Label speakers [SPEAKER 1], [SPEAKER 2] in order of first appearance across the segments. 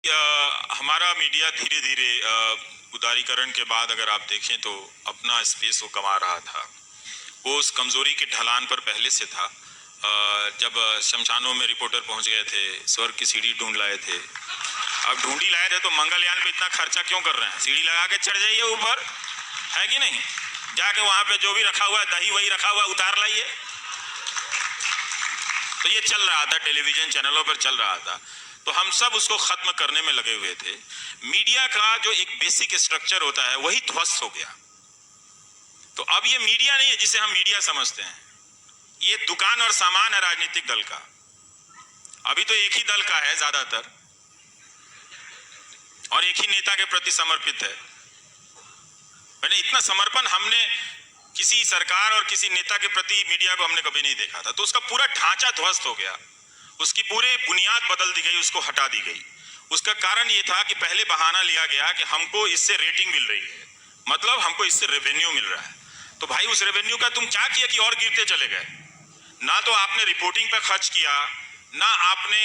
[SPEAKER 1] हमारा मीडिया धीरे धीरे उदारीकरण के बाद अगर आप देखें तो अपना स्पेस वो कमा रहा था। वो उस कमजोरी के ढलान पर पहले से था। जब शमशानों में रिपोर्टर पहुंच गए थे, स्वर्ग की सीढ़ी ढूंढ लाए थे। अब ढूंढी लाए थे तो मंगलयान पे इतना खर्चा क्यों कर रहे हैं? सीढ़ी लगा के चढ़ जाइए ऊपर, है कि नहीं? जाके वहां पे जो भी रखा हुआ है, दही वही रखा हुआ है, उतार लाइए। तो ये चल रहा था, टेलीविजन चैनलों पर चल रहा था। तो हम सब उसको खत्म करने में लगे हुए थे। मीडिया का जो एक बेसिक स्ट्रक्चर होता है वही ध्वस्त हो गया। तो अब ये मीडिया नहीं है जिसे हम मीडिया समझते हैं, ये दुकान और सामान है राजनीतिक दल का। अभी तो एक ही दल का है ज्यादातर, और एक ही नेता के प्रति समर्पित है। मैंने इतना समर्पण हमने किसी सरकार और किसी नेता के प्रति मीडिया को हमने कभी नहीं देखा था। तो उसका पूरा ढांचा ध्वस्त हो गया, उसकी पूरी बुनियाद बदल दी गई, उसको हटा दी गई। उसका कारण ये था कि पहले बहाना लिया गया कि हमको इससे रेटिंग मिल रही है, मतलब हमको इससे रेवेन्यू मिल रहा है। तो भाई उस रेवेन्यू का तुम क्या किया कि और गिरते चले गए? ना तो आपने रिपोर्टिंग पर खर्च किया, ना आपने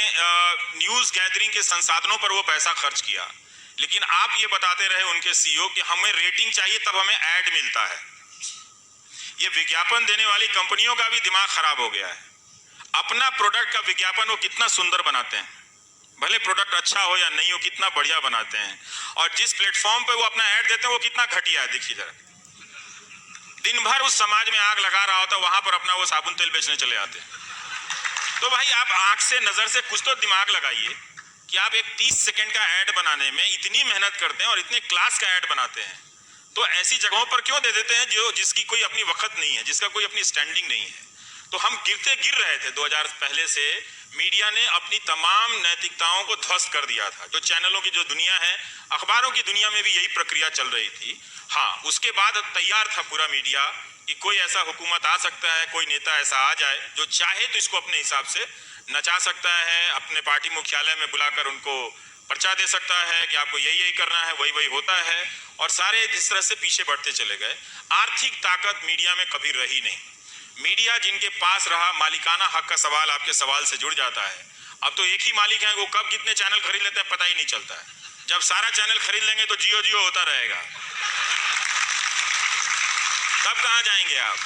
[SPEAKER 1] न्यूज गैदरिंग के संसाधनों पर वो पैसा खर्च किया। लेकिन आप ये बताते रहे उनके सीईओ कि हमें रेटिंग चाहिए तब हमें ऐड मिलता है। ये विज्ञापन देने वाली कंपनियों का भी दिमाग खराब हो गया है। अपना प्रोडक्ट का विज्ञापन वो कितना सुंदर बनाते हैं, भले प्रोडक्ट अच्छा हो या नहीं हो, कितना बढ़िया बनाते हैं। और जिस प्लेटफॉर्म पे वो अपना ऐड देते हैं वो कितना घटिया है, देखिए जरा। दिन भर उस समाज में आग लगा रहा होता, वहां पर अपना वो साबुन तेल बेचने चले आते हैं। तो भाई आप आंख से नजर से कुछ तो दिमाग लगाइए कि आप एक 30 सेकंड का ऐड बनाने में इतनी मेहनत करते हैं और इतने क्लास का ऐड बनाते हैं, तो ऐसी जगहों पर क्यों दे देते हैं जो जिसकी कोई अपनी वक्त नहीं है, जिसका कोई अपनी स्टैंडिंग नहीं है। तो हम गिर रहे थे 2000 पहले से। मीडिया ने अपनी तमाम नैतिकताओं को ध्वस्त कर दिया था। जो चैनलों की जो दुनिया है, अखबारों की दुनिया में भी यही प्रक्रिया चल रही थी। हाँ, उसके बाद तैयार था पूरा मीडिया कि कोई ऐसा हुकूमत आ सकता है, कोई नेता ऐसा आ जाए जो चाहे तो इसको अपने हिसाब से नचा सकता है, अपने पार्टी मुख्यालय में बुलाकर उनको पर्चा दे सकता है कि आपको यही यही करना है, वही वही होता है। और सारे इस तरह से पीछे बढ़ते चले गए। आर्थिक ताकत मीडिया में कभी रही नहीं। मीडिया जिनके पास रहा, मालिकाना हक का सवाल आपके सवाल से जुड़ जाता है। अब तो एक ही मालिक है, वो कब कितने चैनल खरीद लेते हैं पता ही नहीं चलता है। जब सारा चैनल खरीद लेंगे तो जियो जियो होता रहेगा, तब कहां जाएंगे आप?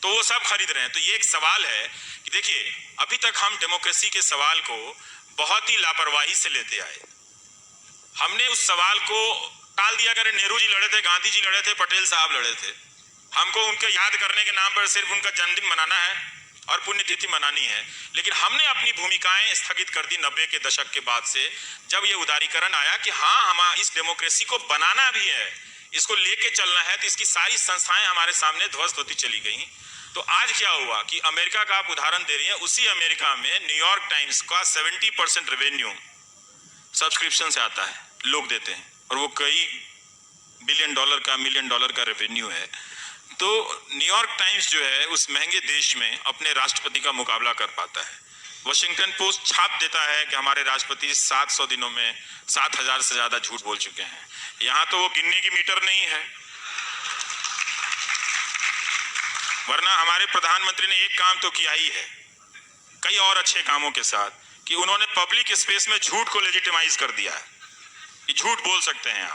[SPEAKER 1] तो वो सब खरीद रहे हैं। तो ये एक सवाल है कि देखिए, अभी तक हम डेमोक्रेसी के सवाल को बहुत ही लापरवाही से लेते आए। हमने उस सवाल को टाल दिया करें। नेहरू जी लड़े थे, गांधी जी लड़े थे, पटेल साहब लड़े थे। हमको उनके याद करने के नाम पर सिर्फ उनका जन्मदिन मनाना है और पुण्यतिथि मनानी है। लेकिन हमने अपनी भूमिकाएं स्थगित कर दी 90 के दशक के बाद से, जब ये उदारीकरण आया कि हाँ, हम इस डेमोक्रेसी को बनाना भी है, इसको लेके चलना है। तो इसकी सारी संस्थाएं हमारे सामने ध्वस्त होती चली गई। तो आज क्या हुआ कि अमेरिका का आप उदाहरण दे रही हैं, उसी अमेरिका में न्यूयॉर्क टाइम्स का 70% रेवेन्यू सब्सक्रिप्शन से आता है, लोग देते हैं, और वो कई $1 बिलियन $1 मिलियन का रेवेन्यू है। तो न्यूयॉर्क टाइम्स जो है उस महंगे देश में अपने राष्ट्रपति का मुकाबला कर पाता है। वॉशिंगटन पोस्ट छाप देता है कि हमारे राष्ट्रपति 700 दिनों में 7000 से ज्यादा झूठ बोल चुके हैं। यहां तो वो गिनने की मीटर नहीं है। वरना हमारे प्रधानमंत्री ने एक काम तो किया ही है, कई और अच्छे कामों के साथ, कि उन्होंने पब्लिक स्पेस में झूठ को लेजिटिमाइज कर दिया है कि झूठ बोल सकते हैं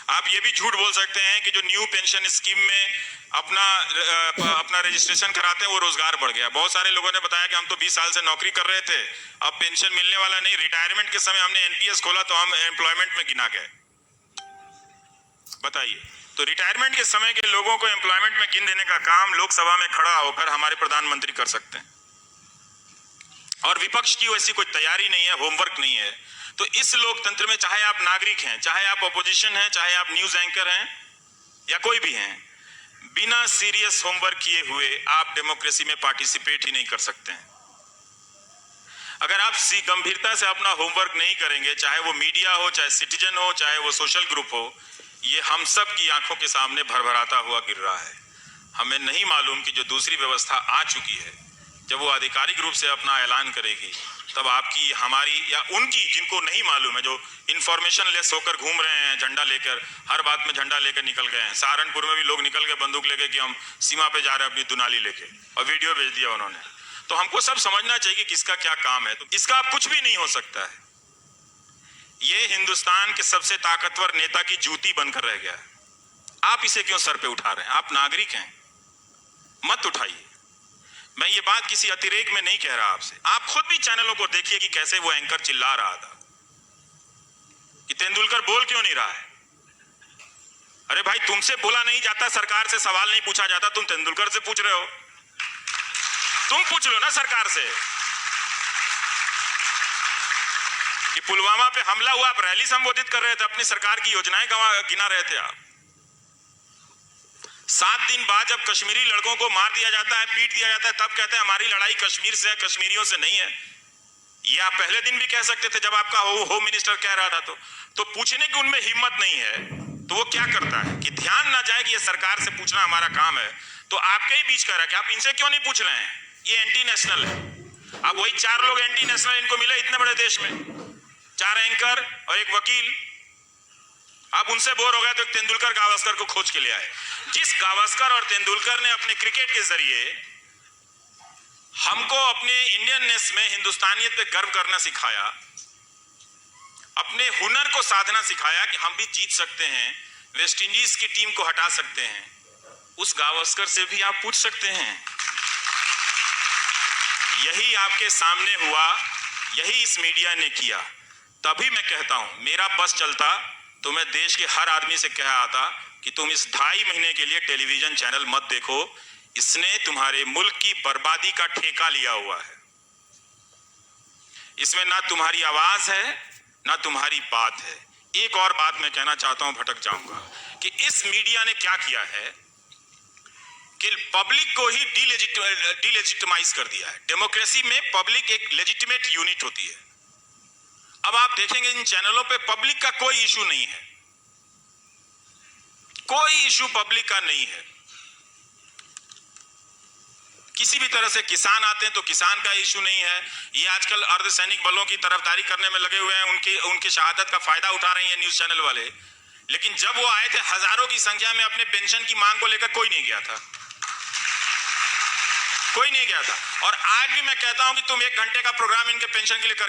[SPEAKER 1] आप ये भी झूठ बोल सकते हैं कि जो न्यू पेंशन स्कीम में अपना रजिस्ट्रेशन कराते हैं वो रोजगार बढ़ गया। बहुत सारे लोगों ने बताया कि हम तो 20 साल से नौकरी कर रहे थे, अब पेंशन मिलने वाला नहीं। रिटायरमेंट के समय हमने एनपीएस खोला तो हम एम्प्लॉयमेंट में गिना गए। बताइए, तो रिटायरमेंट के समय के लोगों को एम्प्लॉयमेंट में गिन देने का काम लोकसभा में खड़ा होकर हमारे प्रधानमंत्री कर सकते हैं, और विपक्ष की वैसी कोई तैयारी नहीं है, होमवर्क नहीं है। तो इस लोकतंत्र में चाहे आप नागरिक हैं, चाहे आप अपोजिशन हैं, चाहे आप न्यूज एंकर हैं या कोई भी हैं, बिना सीरियस होमवर्क किए हुए आप डेमोक्रेसी में पार्टिसिपेट ही नहीं कर सकते हैं। अगर आप गंभीरता से अपना होमवर्क नहीं करेंगे, चाहे वो मीडिया हो, चाहे सिटीजन हो, चाहे वो सोशल ग्रुप हो, ये हम सब की आंखों के सामने भरभराता हुआ गिर रहा है। हमें नहीं मालूम कि जो दूसरी व्यवस्था आ चुकी है, जब वो आधिकारिक रूप से अपना ऐलान करेगी, तब आपकी, हमारी या उनकी, जिनको नहीं मालूम है, जो इंफॉर्मेशन लेस होकर घूम रहे हैं, झंडा लेकर, हर बात में झंडा लेकर निकल गए हैं। सहारनपुर में भी लोग निकल गए बंदूक लेके कि हम सीमा पे जा रहे हैं अपनी दुनाली लेके, और वीडियो भेज दिया उन्होंने। तो हमको सब समझना चाहिए कि किसका क्या काम है। तो इसका अब कुछ भी नहीं हो सकता है। ये हिंदुस्तान के सबसे ताकतवर नेता की जूती बनकर रह गया है। आप इसे क्यों सर पे उठा रहे हैं? आप नागरिक हैं, मत उठाइए। मैं ये बात किसी अतिरेक में नहीं कह रहा आपसे। आप खुद भी चैनलों को देखिए कि कैसे वो एंकर चिल्ला रहा था कि तेंदुलकर बोल क्यों नहीं रहा है। अरे भाई, तुमसे बोला नहीं जाता, सरकार से सवाल नहीं पूछा जाता, तुम तेंदुलकर से पूछ रहे हो। तुम पूछ लो ना सरकार से कि पुलवामा पे हमला हुआ, आप रैली संबोधित कर रहे थे, अपनी सरकार की योजनाएं गिना रहे थे आप। 7 दिन बाद जब कश्मीरी लड़कों को मार दिया जाता है, पीट दिया जाता है, तब कहते हैं हमारी लड़ाई कश्मीर से है, कश्मीरियों से नहीं है। ये आप पहले दिन भी कह सकते थे जब आपका होम मिनिस्टर कह रहा था। तो पूछने की उनमें हिम्मत नहीं है। तो वो क्या करता है कि ध्यान ना जाए कि ये सरकार से पूछना हमारा काम है, तो आपके ही बीच कह रहा है कि आप इनसे क्यों नहीं पूछ रहे हैं, ये एंटी नेशनल है। अब वही 4 लोग एंटी नेशनल इनको मिले इतने बड़े देश में, 4 एंकर और एक वकील। अब उनसे बोर हो गया तो तेंदुलकर गावस्कर को खोज के ले आए। जिस गावस्कर और तेंदुलकर ने अपने क्रिकेट के जरिए हमको अपने इंडियननेस में, हिंदुस्तानियत पे गर्व करना सिखाया, अपने हुनर को साधना सिखाया कि हम भी जीत सकते हैं, वेस्ट इंडीज की टीम को हटा सकते हैं, उस गावस्कर से भी आप पूछ सकते हैं। यही आपके सामने हुआ, यही इस मीडिया ने किया। तभी मैं कहता हूं, मेरा बस चलता तो मैं देश के हर आदमी से कह आता कि तुम इस 2.5 महीने के लिए टेलीविजन चैनल मत देखो। इसने तुम्हारे मुल्क की बर्बादी का ठेका लिया हुआ है। इसमें ना तुम्हारी आवाज है, ना तुम्हारी बात है। एक और बात मैं कहना चाहता हूं, भटक जाऊंगा, कि इस मीडिया ने क्या किया है कि पब्लिक को ही डिलेजिटिमाइज कर दिया है। डेमोक्रेसी में पब्लिक एक लेजिटिमेट यूनिट होती है। अब आप देखेंगे इन चैनलों पे पब्लिक का कोई इशू नहीं है, कोई इशू पब्लिक का नहीं है। किसी भी तरह से किसान आते हैं तो किसान का इशू नहीं है। ये आजकल अर्धसैनिक बलों की तरफदारी करने में लगे हुए हैं, उनकी शहादत का फायदा उठा रही है न्यूज चैनल वाले। लेकिन जब वो आए थे हजारों की संख्या में, अपने पेंशन की मांग को लेकर कोई नहीं गया था, कोई नहीं गया था। और आज भी मैं कहता हूं कि तुम 1 घंटे का प्रोग्राम इनके पेंशन के लिए कर